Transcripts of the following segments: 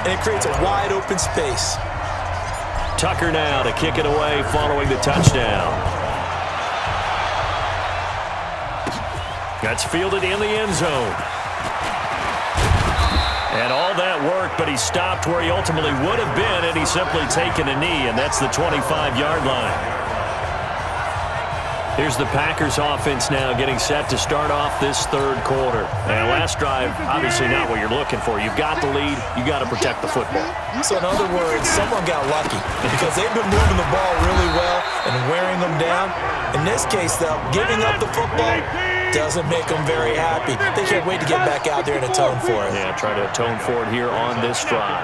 and it creates a wide open space. Tucker now to kick it away following the touchdown. That's fielded in the end zone. And all that work, but he stopped where he ultimately would have been, and he's simply taken a knee, and that's the 25-yard line. Here's the Packers offense now getting set to start off this third quarter. And last drive, obviously not what you're looking for. You've got the lead. You've got to protect the football. So in other words, someone got lucky because they've been moving the ball really well and wearing them down. In this case, though, giving up the football doesn't make them very happy. They can't wait to get back out there and atone for it. Yeah, try to atone for it here on this drive.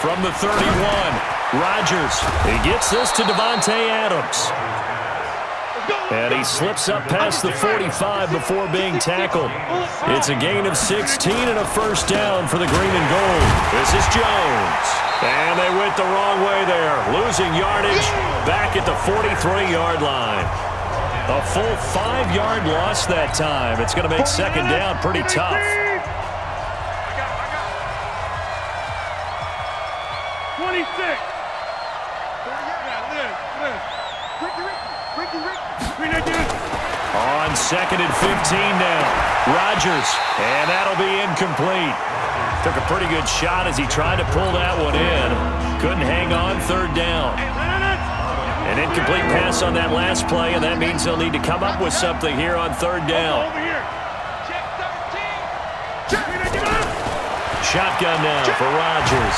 From the 31, Rodgers. He gets this to Davante Adams. And he slips up past the 45 before being tackled. It's a gain of 16 and a first down for the green and gold. This is Jones. And they went the wrong way there, losing yardage back at the 43-yard line. A full 5-yard loss that time. It's going to make second down pretty tough. 26. On second and 15 now. Rodgers, and that'll be incomplete. Took a pretty good shot as he tried to pull that one in. Couldn't hang on third down. An incomplete pass on that last play, and that means they'll need to come up with something here on third down. Shotgun now for Rodgers.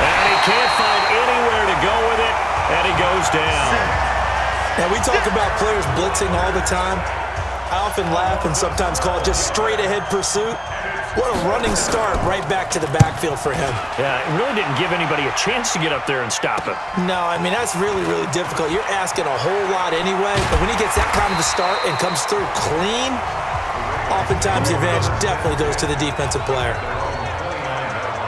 And he can't find anywhere to go with it, and he goes down. Now, we talk about players blitzing all the time. I often laugh and sometimes call it just straight-ahead pursuit. What a running start right back to the backfield for him. Yeah, it really didn't give anybody a chance to get up there and stop him. No, I mean, that's really, really difficult. You're asking a whole lot anyway, but when he gets that kind of a start and comes through clean, oftentimes the advantage definitely goes to the defensive player.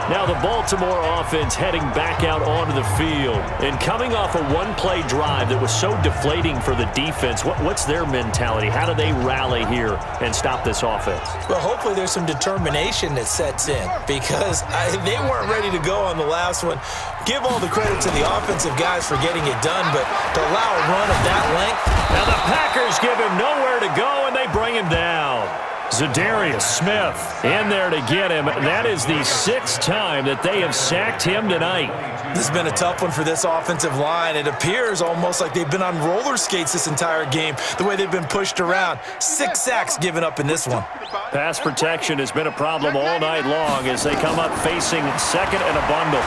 Now the Baltimore offense heading back out onto the field. And coming off a one-play drive that was so deflating for the defense, what's their mentality? How do they rally here and stop this offense? Well, hopefully there's some determination that sets in because they weren't ready to go on the last one. Give all the credit to the offensive guys for getting it done, but to allow a run of that length. Now the Packers give him nowhere to go, and they bring him down. Zadarius Smith in there to get him. That is the 6th time that they have sacked him tonight. This has been a tough one for this offensive line. It appears almost like they've been on roller skates this entire game, the way they've been pushed around. 6 sacks given up in this one. Pass protection has been a problem all night long as they come up facing second and a bundle.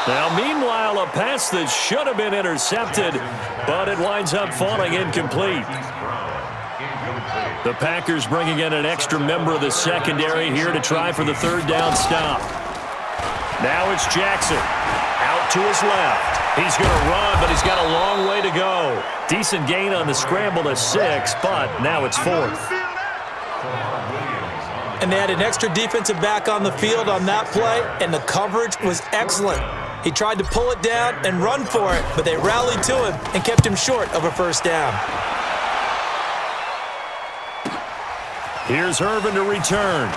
Now, meanwhile, a pass that should have been intercepted, but it winds up falling incomplete. The Packers bringing in an extra member of the secondary here to try for the third down stop. Now it's Jackson. Out to his left. He's going to run, but he's got a long way to go. Decent gain on the scramble to 6, but now it's 4th. And they had an extra defensive back on the field on that play, and the coverage was excellent. He tried to pull it down and run for it, but they rallied to him and kept him short of a first down. Here's Irvin to return.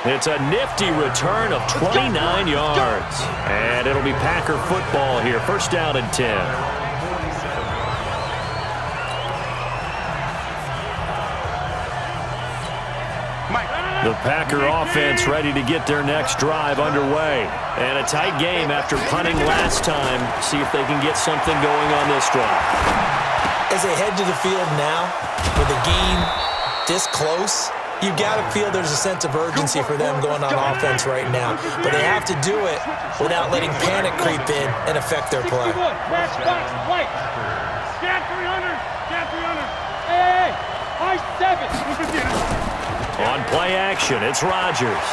It's a nifty return of 29 yards. And it'll be Packer football here. First down and 10. The Packer offense ready to get their next drive underway. And a tight game after punting last time. See if they can get something going on this drive. As they head to the field now, with a game this close, you've got to feel there's a sense of urgency for them going on offense right now. But they have to do it without letting panic creep in and affect their play. On play action, it's Rodgers.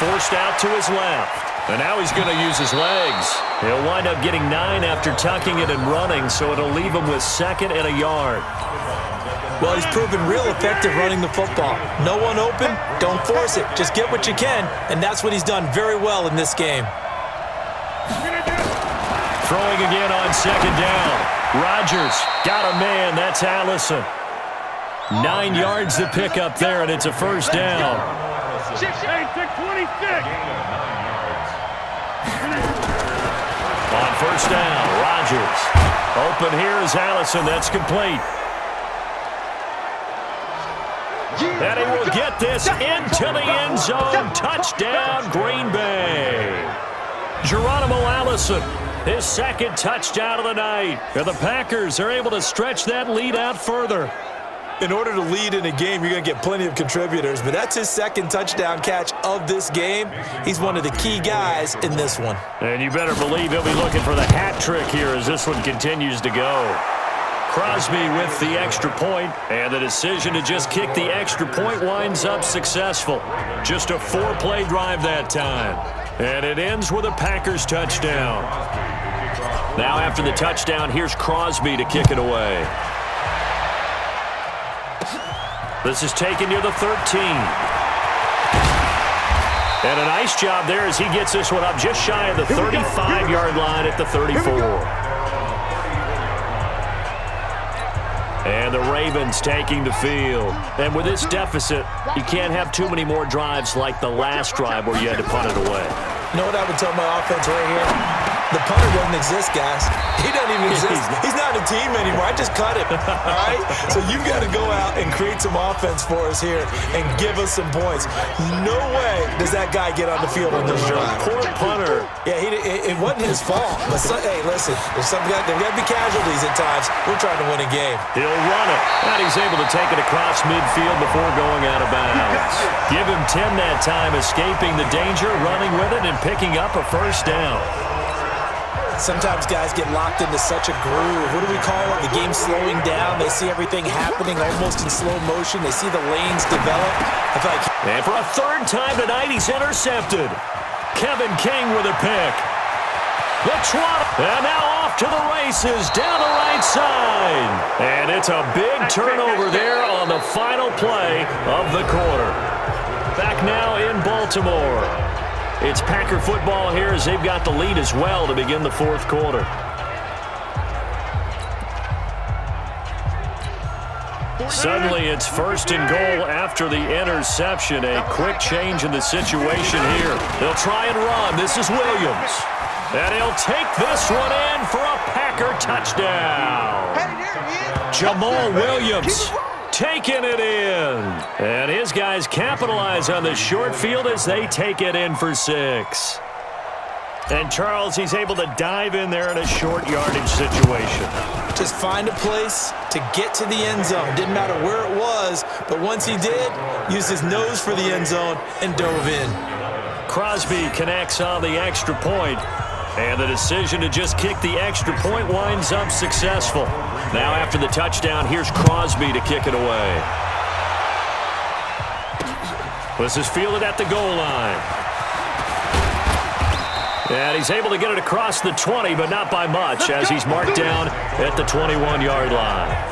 Forced out to his left. And now he's going to use his legs. He'll wind up getting 9 after tucking it and running, so it'll leave him with second and a yard. Well, he's proven real effective running the football. No one open, don't force it. Just get what you can, and that's what he's done very well in this game. Throwing again on second down. Rodgers got a man. That's Allison. 9 yards to pick up there, and it's a first down. Hey, 26. On first down, Rodgers. Open here is Allison. That's complete. And he will get this into the end zone. Touchdown, Green Bay. Geronimo Allison, his second touchdown of the night. And the Packers are able to stretch that lead out further. In order to lead in a game, you're going to get plenty of contributors, but that's his second touchdown catch of this game. He's one of the key guys in this one. And you better believe he'll be looking for the hat trick here as this one continues to go. Crosby with the extra point, and the decision to just kick the extra point winds up successful. Just a 4-play drive that time. And it ends with a Packers touchdown. Now after the touchdown, here's Crosby to kick it away. This is taken near the 13. And a nice job there as he gets this one up just shy of the 35-yard line at the 34. And the Ravens taking the field. And with this deficit, you can't have too many more drives like the last drive where you had to punt it away. You know what I would tell my offense right here? The punter doesn't exist, guys. He doesn't even exist. He's not a team anymore. I just cut him, all right? So you've got to go out and create some offense for us here and give us some points. No way does that guy get on the field on this drive. Poor punter. Yeah, it wasn't his fault. But hey, listen, there's got to be casualties at times. We're trying to win a game. He'll run it. And he's able to take it across midfield before going out of bounds. Give him 10 that time, escaping the danger, running with it, and picking up a first down. Sometimes guys get locked into such a groove. What do we call it? The game's slowing down. They see everything happening almost in slow motion. They see the lanes develop. I feel like... And for a third time tonight, he's intercepted. Kevin King with a pick. The trot. And now off to the races down the right side. And it's a big turnover there on the final play of the quarter. Back now in Baltimore. It's Packer football here as they've got the lead as well to begin the fourth quarter. Suddenly it's first and goal after the interception. A quick change in the situation here. They'll try and run. This is Williams. And he'll take this one in for a Packer touchdown. Jamal Williams taking it in. And his guys capitalize on the short field as they take it in for 6. And Charles, he's able to dive in there in a short yardage situation. Just find a place to get to the end zone. Didn't matter where it was, but once he did, used his nose for the end zone and dove in. Crosby connects on the extra point. And the decision to just kick the extra point winds up successful. Now after the touchdown, here's Crosby to kick it away. This is fielded at the goal line. And he's able to get it across the 20, but not by much, as he's marked down at the 21-yard line.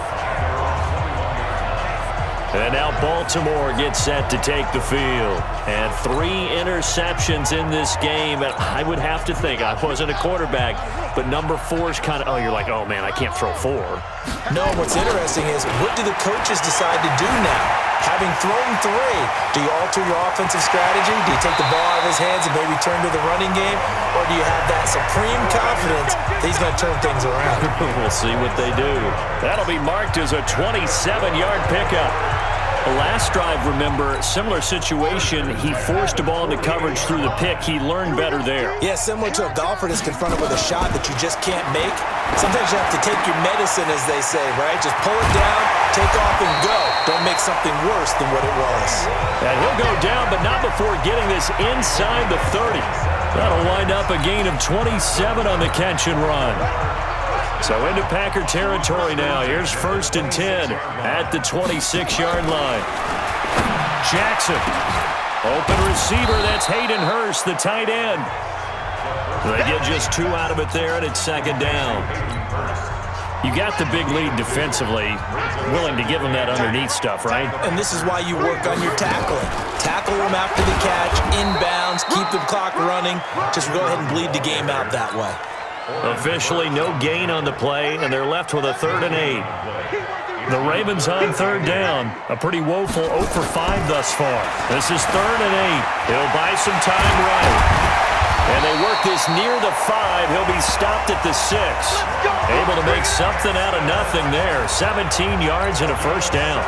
And now Baltimore gets set to take the field. And 3 interceptions in this game. And I would have to think, I wasn't a quarterback, but number 4 is kind of, you're like, oh, man, I can't throw 4. No, what's interesting is, what do the coaches decide to do now? Having thrown 3, do you alter your offensive strategy? Do you take the ball out of his hands and maybe turn to the running game? Or do you have that supreme confidence that he's going to turn things around? We'll see what they do. That'll be marked as a 27-yard pickup. The last drive, remember, similar situation. He forced a ball into coverage through the pick. He learned better there. Yeah, similar to a golfer that's confronted with a shot that you just can't make. Sometimes you have to take your medicine, as they say, right? Just pull it down, take off, and go. Don't make something worse than what it was. And he'll go down, but not before getting this inside the 30. That'll wind up a gain of 27 on the catch and run. So into Packer territory now. Here's first and 10 at the 26-yard line. Jackson. Open receiver. That's Hayden Hurst, the tight end. They get just 2 out of it there, and it's second down. You got the big lead defensively. Willing to give them that underneath stuff, right? And this is why you work on your tackling. Tackle them after the catch, inbounds, keep the clock running. Just go ahead and bleed the game out that way. Officially no gain on the play, and they're left with a 3rd and 8. The Ravens on 3rd down. A pretty woeful 0 for 5 thus far. This is 3rd and 8. He'll buy some time right. And they work this near the 5. He'll be stopped at the 6. Able to make something out of nothing there. 17 yards and a 1st down.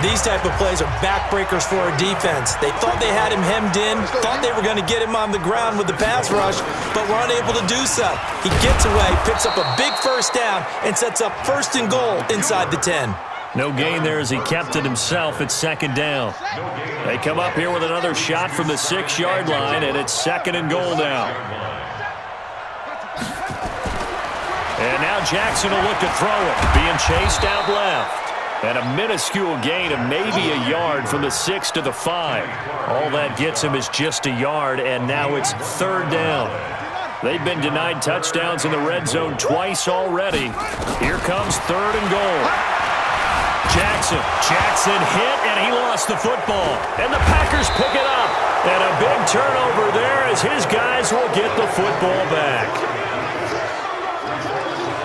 These type of plays are backbreakers for a defense. They thought they had him hemmed in, thought they were going to get him on the ground with the pass rush, but were unable to do so. He gets away, picks up a big 1st down, and sets up 1st and goal inside the 10. No gain there as he kept it himself at 2nd down. They come up here with another shot from the 6-yard line, and it's 2nd and goal now. And now Jackson will look to throw it, being chased out left. And a minuscule gain of maybe a yard from the 6 to the 5. All that gets him is just a yard, and now it's 3rd down. They've been denied touchdowns in the red zone twice already. Here comes 3rd and goal. Jackson hit, and he lost the football. And the Packers pick it up. And a big turnover there as his guys will get the football back.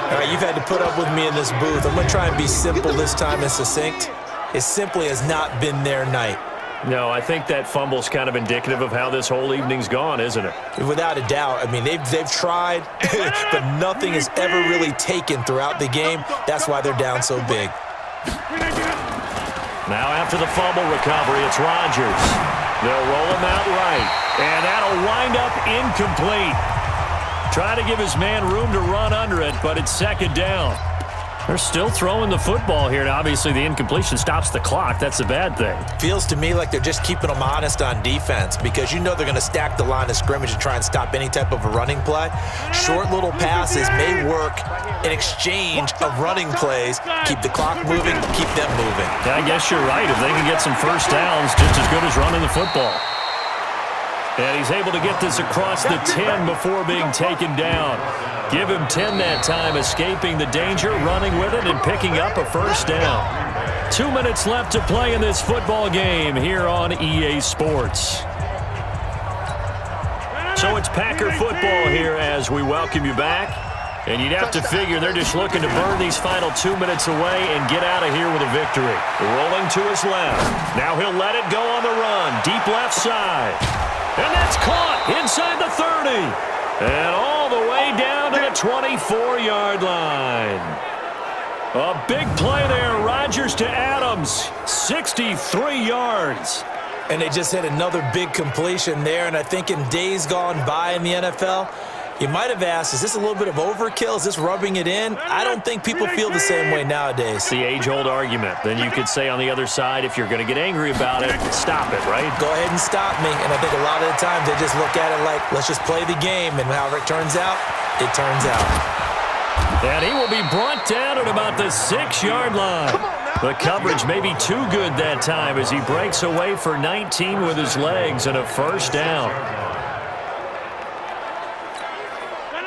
All right, you've had to put up with me in this booth. I'm going to try and be simple this time and succinct. It simply has not been their night. No, I think that fumble's kind of indicative of how this whole evening's gone, isn't it? Without a doubt. I mean, they've tried, but nothing is ever really taken throughout the game. That's why they're down so big. Now after the fumble recovery, it's Rodgers. They'll roll him out right, and that'll wind up incomplete. Try to give his man room to run under it, but it's 2nd down. They're still throwing the football here, and obviously the incompletion stops the clock. That's a bad thing. Feels to me like they're just keeping them honest on defense because you know they're going to stack the line of scrimmage and try and stop any type of a running play. Short little passes may work in exchange of running plays. Keep the clock moving, keep them moving. Yeah, I guess you're right. If they can get some 1st downs, just as good as running the football. And he's able to get this across the 10 before being taken down. Give him 10 that time, escaping the danger, running with it, and picking up a 1st down. 2 minutes left to play in this football game here on EA Sports. So it's Packer football here as we welcome you back. And you'd have to figure they're just looking to burn these final 2 minutes away and get out of here with a victory. Rolling to his left. Now he'll let it go on the run. Deep left side. And that's caught inside the 30. And all the way down to the 24-yard line. A big play there. Rodgers to Adams. 63 yards. And they just hit another big completion there. And I think in days gone by in the NFL, you might have asked, is this a little bit of overkill? Is this rubbing it in? I don't think people feel the same way nowadays. The age-old argument. Then you could say on the other side, if you're going to get angry about it, stop it, right? Go ahead and stop me. And I think a lot of the times they just look at it like, let's just play the game. And however it turns out, it turns out. And he will be brought down at about the 6-yard line. The coverage may be too good that time as he breaks away for 19 with his legs and a 1st down.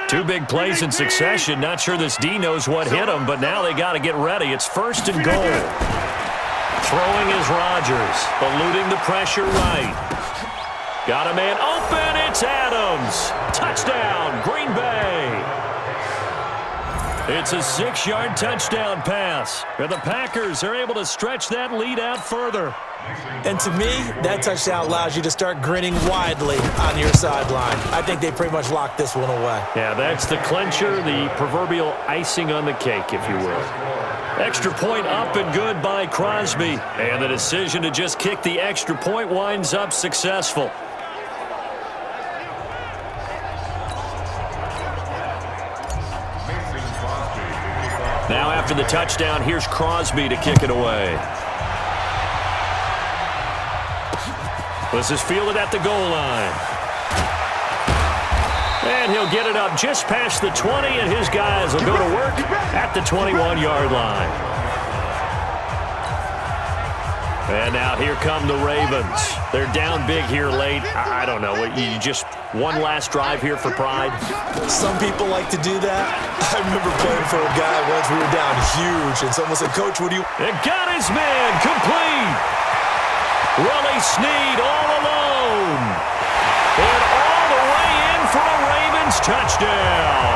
2 big plays in succession. Not sure this D knows what hit him, but now they got to get ready. It's 1st and goal. Throwing is Rodgers, eluding the pressure right. Got a man open. It's Adams. Touchdown, Green Bay. It's a 6-yard touchdown pass. And the Packers are able to stretch that lead out further. And to me, that touchdown allows you to start grinning widely on your sideline. I think they pretty much locked this one away. Yeah, that's the clincher, the proverbial icing on the cake, if you will. Extra point up and good by Crosby. And the decision to just kick the extra point winds up successful. Now after the touchdown, here's Crosby to kick it away. This is fielded at the goal line. And he'll get it up just past the 20, and his guys will go to work at the 21-yard line. And now here come the Ravens. They're down big here late. I don't know. You just one last drive here for pride? Some people like to do that. I remember playing for a guy once. We were down huge, and someone said, Coach, what do you... And got his man complete. Willie Snead all alone. And all the way in for a Ravens touchdown.